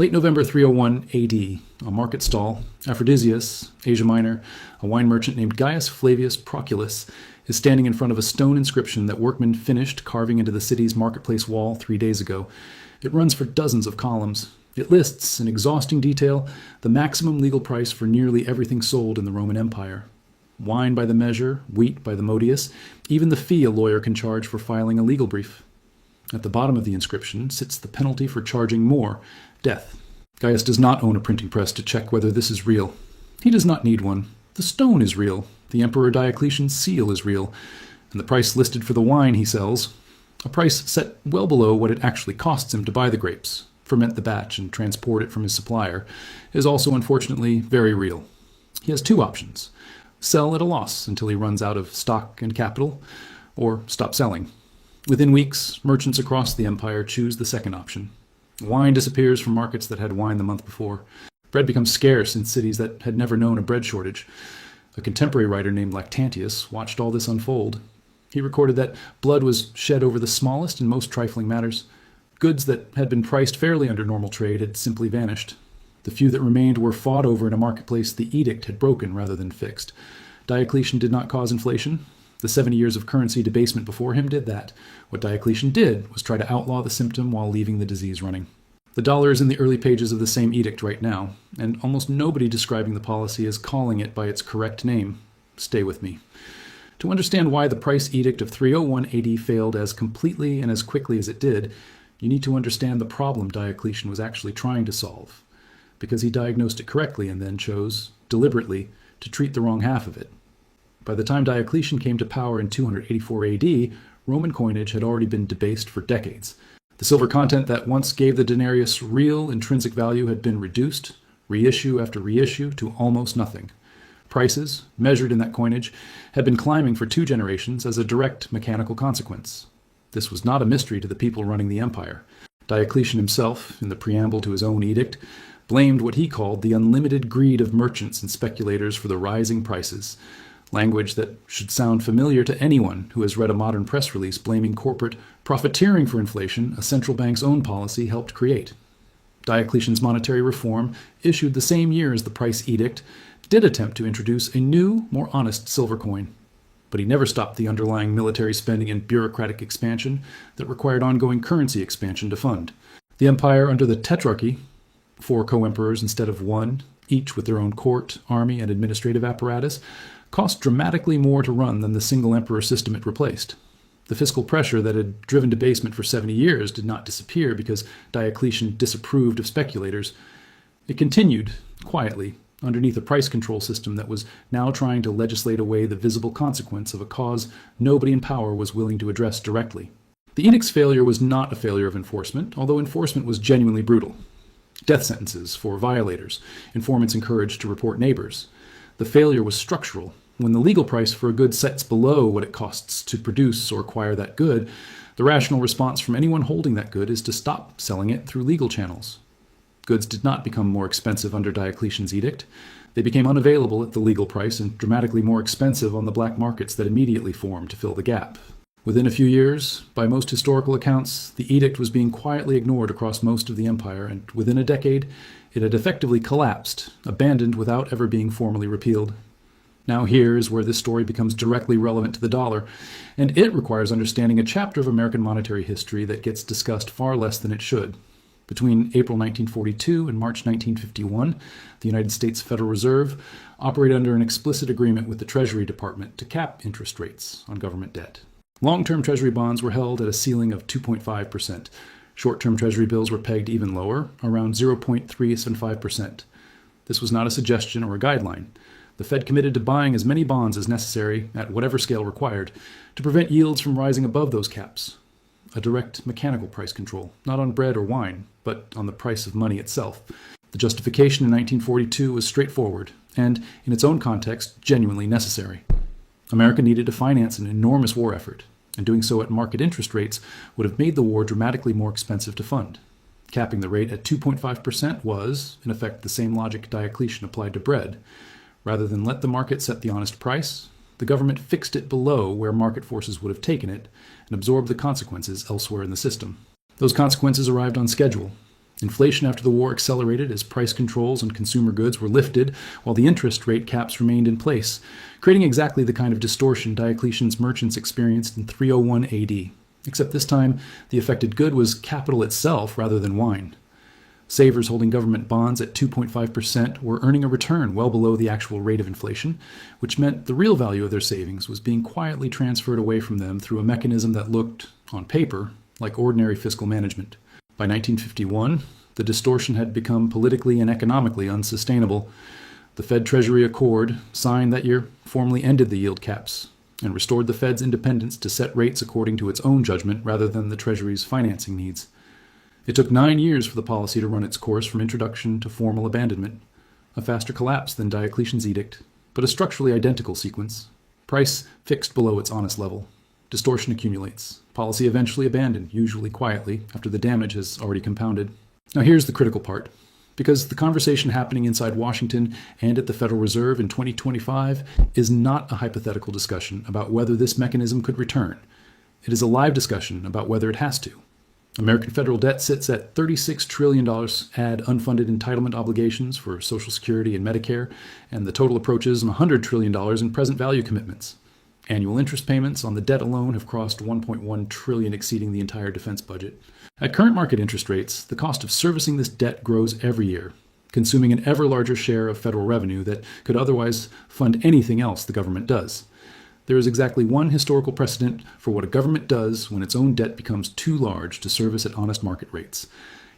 Late November 301 AD, a market stall, Aphrodisias, Asia Minor, a wine merchant named Gaius Flavius Proculus, is standing in front of a stone inscription that workmen finished carving into the city's marketplace wall 3 days ago. It runs for dozens of columns. It lists, in exhausting detail, the maximum legal price for nearly everything sold in the Roman Empire. Wine by the measure, wheat by the modius, even the fee a lawyer can charge for filing a legal brief. At the bottom of the inscription sits the penalty for charging more: death. Gaius does not own a printing press to check whether this is real. He does not need one. The stone is real. The Emperor Diocletian's seal is real. And the price listed for the wine he sells, a price set well below what it actually costs him to buy the grapes, ferment the batch, and transport it from his supplier, is also unfortunately very real. He has two options: sell at a loss until he runs out of stock and capital, or stop selling. Within weeks, merchants across the empire choose the second option. Wine disappears from markets that had wine the month before. Bread becomes scarce in cities that had never known a bread shortage. A contemporary writer named Lactantius watched all this unfold. He recorded that blood was shed over the smallest and most trifling matters. Goods that had been priced fairly under normal trade had simply vanished. The few that remained were fought over in a marketplace the edict had broken rather than fixed. Diocletian did not cause inflation. The 70 years of currency debasement before him did that. What Diocletian did was try to outlaw the symptom while leaving the disease running. The dollar is in the early pages of the same edict right now, and almost nobody describing the policy is calling it by its correct name. Stay with me. To understand why the price edict of 301 AD failed as completely and as quickly as it did, you need to understand the problem Diocletian was actually trying to solve, because he diagnosed it correctly and then chose, deliberately, to treat the wrong half of it. By the time Diocletian came to power in 284 AD, Roman coinage had already been debased for decades. The silver content that once gave the denarius real intrinsic value had been reduced, reissue after reissue, to almost nothing. Prices, measured in that coinage, had been climbing for 2 generations as a direct mechanical consequence. This was not a mystery to the people running the empire. Diocletian himself, in the preamble to his own edict, blamed what he called the unlimited greed of merchants and speculators for the rising prices, language that should sound familiar to anyone who has read a modern press release blaming corporate profiteering for inflation a central bank's own policy helped create. Diocletian's monetary reform, issued the same year as the price edict, did attempt to introduce a new, more honest silver coin. But he never stopped the underlying military spending and bureaucratic expansion that required ongoing currency expansion to fund. The empire under the Tetrarchy, 4 co-emperors instead of 1, each with their own court, army, and administrative apparatus, cost dramatically more to run than the single emperor system it replaced. The fiscal pressure that had driven debasement for 70 years did not disappear because Diocletian disapproved of speculators. It continued, quietly, underneath a price control system that was now trying to legislate away the visible consequence of a cause nobody in power was willing to address directly. The edict's failure was not a failure of enforcement, although enforcement was genuinely brutal. Death sentences for violators, informants encouraged to report neighbors. The failure was structural. When the legal price for a good sets below what it costs to produce or acquire that good, the rational response from anyone holding that good is to stop selling it through legal channels. Goods did not become more expensive under Diocletian's edict. They became unavailable at the legal price and dramatically more expensive on the black markets that immediately formed to fill the gap. Within a few years, by most historical accounts, the edict was being quietly ignored across most of the empire, and within a decade, it had effectively collapsed, abandoned without ever being formally repealed. Now here is where this story becomes directly relevant to the dollar, and it requires understanding a chapter of American monetary history that gets discussed far less than it should. Between April 1942 and March 1951, the United States Federal Reserve operated under an explicit agreement with the Treasury Department to cap interest rates on government debt. Long-term Treasury bonds were held at a ceiling of 2.5%. Short-term Treasury bills were pegged even lower, around 0.375%. This was not a suggestion or a guideline. The Fed committed to buying as many bonds as necessary, at whatever scale required, to prevent yields from rising above those caps. A direct mechanical price control, not on bread or wine, but on the price of money itself. The justification in 1942 was straightforward, and, in its own context, genuinely necessary. America needed to finance an enormous war effort, and doing so at market interest rates would have made the war dramatically more expensive to fund. Capping the rate at 2.5% was, in effect, the same logic Diocletian applied to bread. Rather than let the market set the honest price, the government fixed it below where market forces would have taken it and absorbed the consequences elsewhere in the system. Those consequences arrived on schedule. Inflation after the war accelerated as price controls on consumer goods were lifted, while the interest rate caps remained in place, creating exactly the kind of distortion Diocletian's merchants experienced in 301 AD. Except this time, the affected good was capital itself rather than wine. Savers holding government bonds at 2.5% were earning a return well below the actual rate of inflation, which meant the real value of their savings was being quietly transferred away from them through a mechanism that looked, on paper, like ordinary fiscal management. By 1951, the distortion had become politically and economically unsustainable. The Fed Treasury Accord, signed that year, formally ended the yield caps and restored the Fed's independence to set rates according to its own judgment rather than the Treasury's financing needs. It took 9 years for the policy to run its course from introduction to formal abandonment, a faster collapse than Diocletian's edict, but a structurally identical sequence. Price fixed below its honest level. Distortion accumulates. Policy eventually abandoned, usually quietly, after the damage has already compounded. Now here's the critical part. Because the conversation happening inside Washington and at the Federal Reserve in 2025 is not a hypothetical discussion about whether this mechanism could return. It is a live discussion about whether it has to. American federal debt sits at $36 trillion, add unfunded entitlement obligations for Social Security and Medicare, and the total approaches $100 trillion in present value commitments. Annual interest payments on the debt alone have crossed $1.1 trillion, exceeding the entire defense budget. At current market interest rates, the cost of servicing this debt grows every year, consuming an ever larger share of federal revenue that could otherwise fund anything else the government does. There is exactly one historical precedent for what a government does when its own debt becomes too large to service at honest market rates: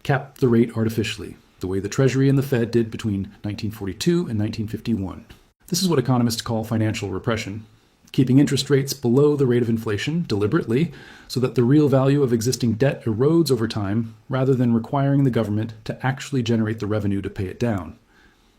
cap the rate artificially, the way the Treasury and the Fed did between 1942 and 1951. This is what economists call financial repression. Keeping interest rates below the rate of inflation deliberately so that the real value of existing debt erodes over time rather than requiring the government to actually generate the revenue to pay it down.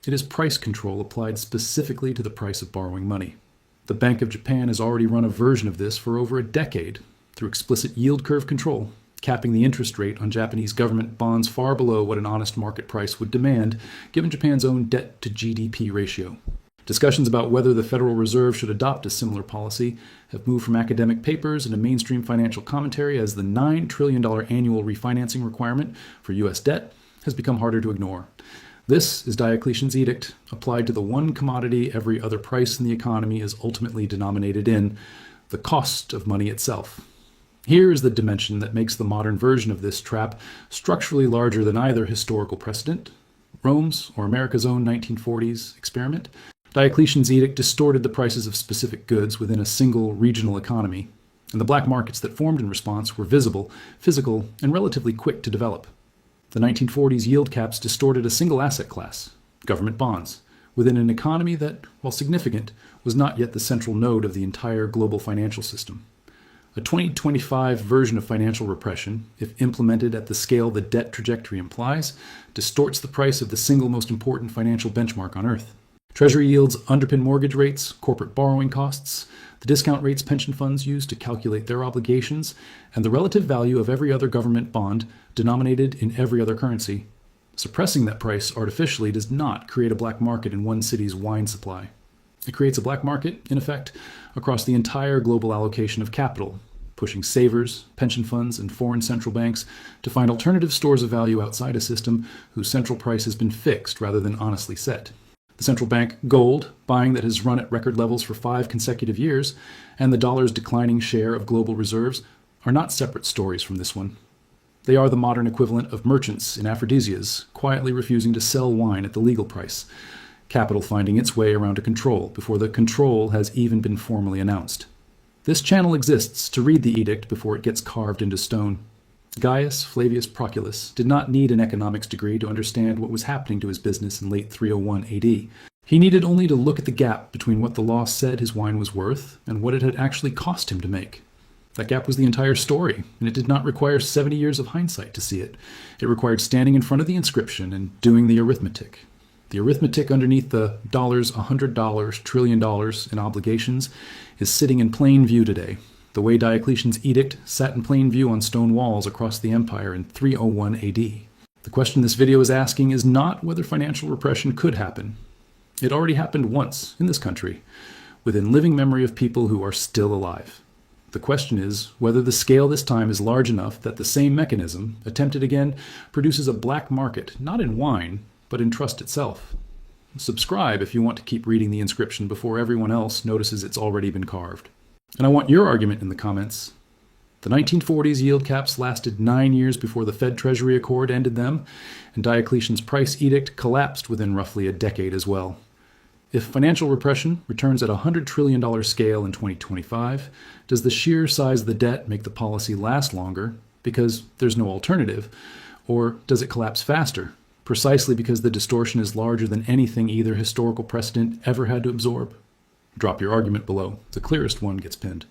It is price control applied specifically to the price of borrowing money. The Bank of Japan has already run a version of this for over a decade through explicit yield curve control, capping the interest rate on Japanese government bonds far below what an honest market price would demand, given Japan's own debt to GDP ratio. Discussions about whether the Federal Reserve should adopt a similar policy have moved from academic papers into mainstream financial commentary as the $9 trillion annual refinancing requirement for U.S. debt has become harder to ignore. This is Diocletian's edict, applied to the one commodity every other price in the economy is ultimately denominated in: the cost of money itself. Here is the dimension that makes the modern version of this trap structurally larger than either historical precedent, Rome's or America's own 1940s experiment. Diocletian's edict distorted the prices of specific goods within a single regional economy, and the black markets that formed in response were visible, physical, and relatively quick to develop. The 1940s yield caps distorted a single asset class, government bonds, within an economy that, while significant, was not yet the central node of the entire global financial system. A 2025 version of financial repression, if implemented at the scale the debt trajectory implies, distorts the price of the single most important financial benchmark on Earth. Treasury yields underpin mortgage rates, corporate borrowing costs, the discount rates pension funds use to calculate their obligations, and the relative value of every other government bond denominated in every other currency. Suppressing that price artificially does not create a black market in one city's wine supply. It creates a black market, in effect, across the entire global allocation of capital, pushing savers, pension funds, and foreign central banks to find alternative stores of value outside a system whose central price has been fixed rather than honestly set. The central bank gold buying that has run at record levels for 5 consecutive years, and the dollar's declining share of global reserves are not separate stories from this one. They are the modern equivalent of merchants in aphrodisias quietly refusing to sell wine at the legal price, capital finding its way around a control before the control has even been formally announced. This channel exists to read the edict before it gets carved into stone. Gaius Flavius Proculus did not need an economics degree to understand what was happening to his business in late 301 AD. He needed only to look at the gap between what the law said his wine was worth and what it had actually cost him to make. That gap was the entire story, and it did not require 70 years of hindsight to see it. It required standing in front of the inscription and doing the arithmetic. The arithmetic underneath the $100 trillion in obligations is sitting in plain view today, the way Diocletian's edict sat in plain view on stone walls across the empire in 301 AD. The question this video is asking is not whether financial repression could happen. It already happened once in this country, within living memory of people who are still alive. The question is whether the scale this time is large enough that the same mechanism, attempted again, produces a black market, not in wine, but in trust itself. Subscribe if you want to keep reading the inscription before everyone else notices it's already been carved. And I want your argument in the comments. The 1940s yield caps lasted 9 years before the Fed Treasury Accord ended them, and Diocletian's price edict collapsed within roughly a decade as well. If financial repression returns at a $100 trillion scale in 2025, does the sheer size of the debt make the policy last longer because there's no alternative, or does it collapse faster, precisely because the distortion is larger than anything either historical precedent ever had to absorb? Drop your argument below. The clearest one gets pinned.